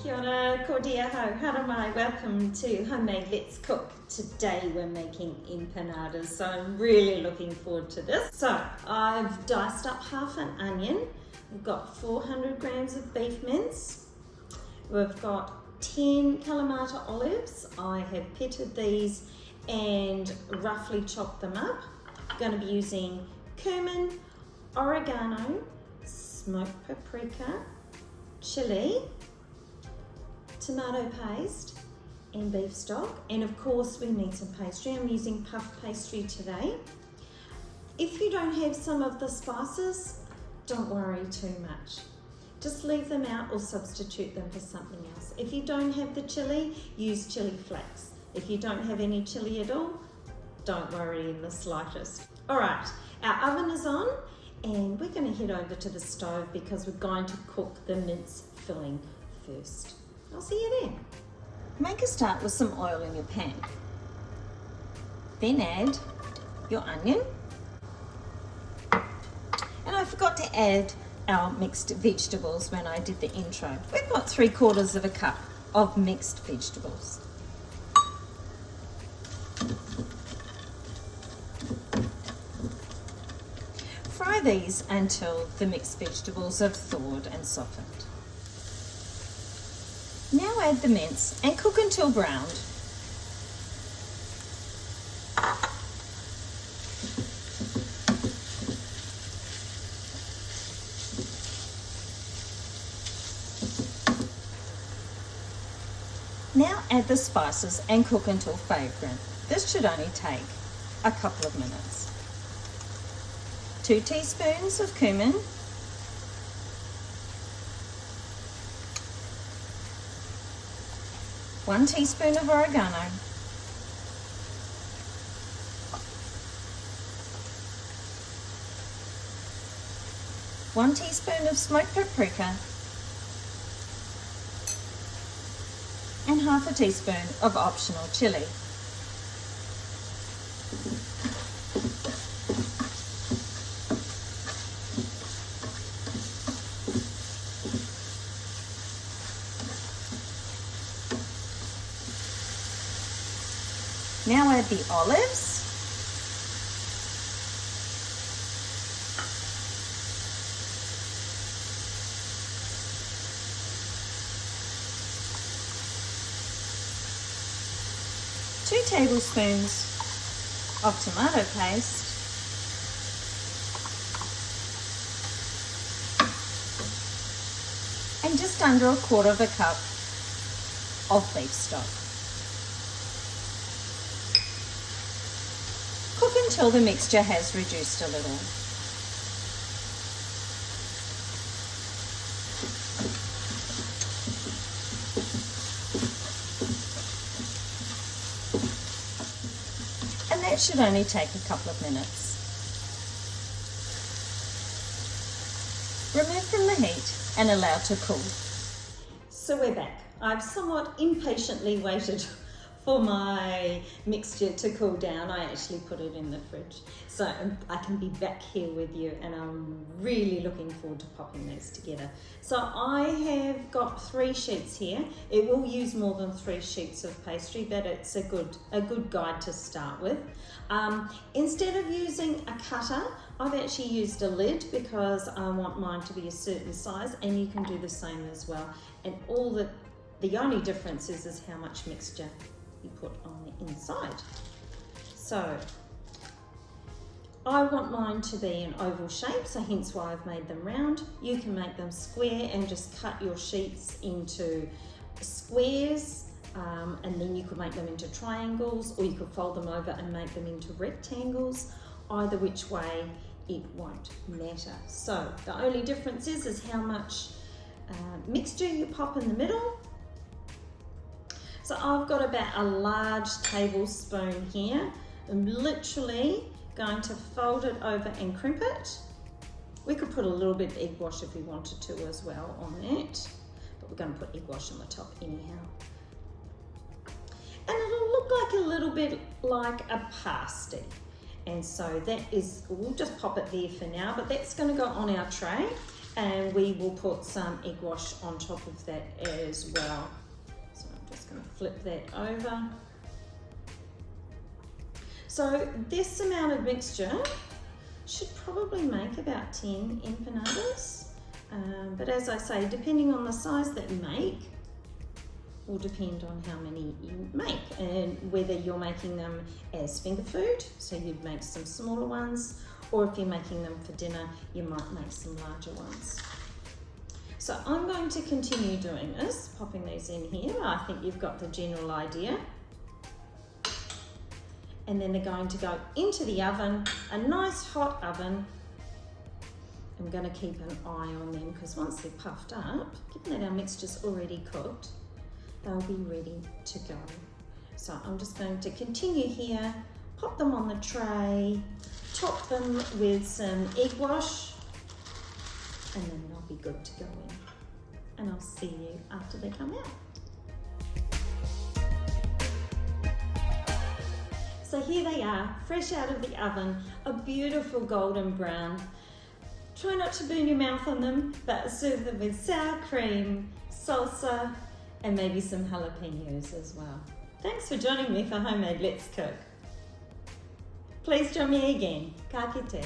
Kia ora, ko dia hau, hara mai, welcome to Homemade Let's Cook. Today we're making empanadas, so I'm really looking forward to this. So I've diced up half an onion, we've got 400 grams of beef mince, we've got 10 Kalamata olives. I have pitted these and roughly chopped them up. I'm going to be using cumin, oregano, smoked paprika, chili, tomato paste and beef stock, and of course we need some pastry. I'm using puff pastry today. If you don't have some of the spices, don't worry too much. Just leave them out or substitute them for something else. If you don't have the chili, use chili flakes. If you don't have any chili at all, don't worry in the slightest. All right, our oven is on and we're going to head over to the stove because we're going to cook the mince filling first. I'll see you then. Make a start with some oil in your pan. Then add your onion. And I forgot to add our mixed vegetables when I did the intro. We've got 3/4 of a cup of mixed vegetables. Fry these until the mixed vegetables have thawed and softened. Now add the mince and cook until browned. Now add the spices and cook until fragrant. This should only take a couple of minutes. 2 teaspoons of cumin, 1 teaspoon of oregano, 1 teaspoon of smoked paprika, and half a teaspoon of optional chili. Now add the olives, two tablespoons of tomato paste, and just under 1/4 cup of beef stock. Cook until the mixture has reduced a little. And that should only take a couple of minutes. Remove from the heat and allow to cool. So we're back. I've somewhat impatiently waited for my mixture to cool down. I actually put it in the fridge so I can be back here with you, and I'm really looking forward to popping these together. So I have got 3 sheets here. It will use more than 3 sheets of pastry, but it's a good guide to start with. Instead of using a cutter, I've actually used a lid because I want mine to be a certain size, and you can do the same as well. And the only difference is how much mixture you put on the inside. So I want mine to be an oval shape, so hence why I've made them round. You can make them square and just cut your sheets into squares, and then you could make them into triangles, or you could fold them over and make them into rectangles. Either which way, it won't matter. So the only difference is how much mixture you pop in the middle. So I've got about a large tablespoon here. I'm literally going to fold it over and crimp it. We could put a little bit of egg wash if we wanted to as well on that, but we're going to put egg wash on the top anyhow. And it'll look like a little bit like a pasty. And so that is, we'll just pop it there for now, but that's going to go on our tray. and we will put some egg wash on top of that as well. So I'm just going to flip that over. So this amount of mixture should probably make about 10 empanadas, but as I say, depending on the size that you make, will depend on how many you make and whether you're making them as finger food, so you'd make some smaller ones, or if you're making them for dinner, you might make some larger ones. So I'm going to continue doing this, popping these in here. I think you've got the general idea. And then they're going to go into the oven, a nice hot oven. I'm going to keep an eye on them because once they're puffed up, given that our mixture's already cooked, they'll be ready to go. So I'm just going to continue here, pop them on the tray, top them with some egg wash, and then they'll be good to go in. And I'll see you after they come out. So here they are, fresh out of the oven, a beautiful golden brown. Try not to burn your mouth on them, but serve them with sour cream, salsa, and maybe some jalapenos as well. Thanks for joining me for Homemade Let's Cook. Please join me again. Ka kite.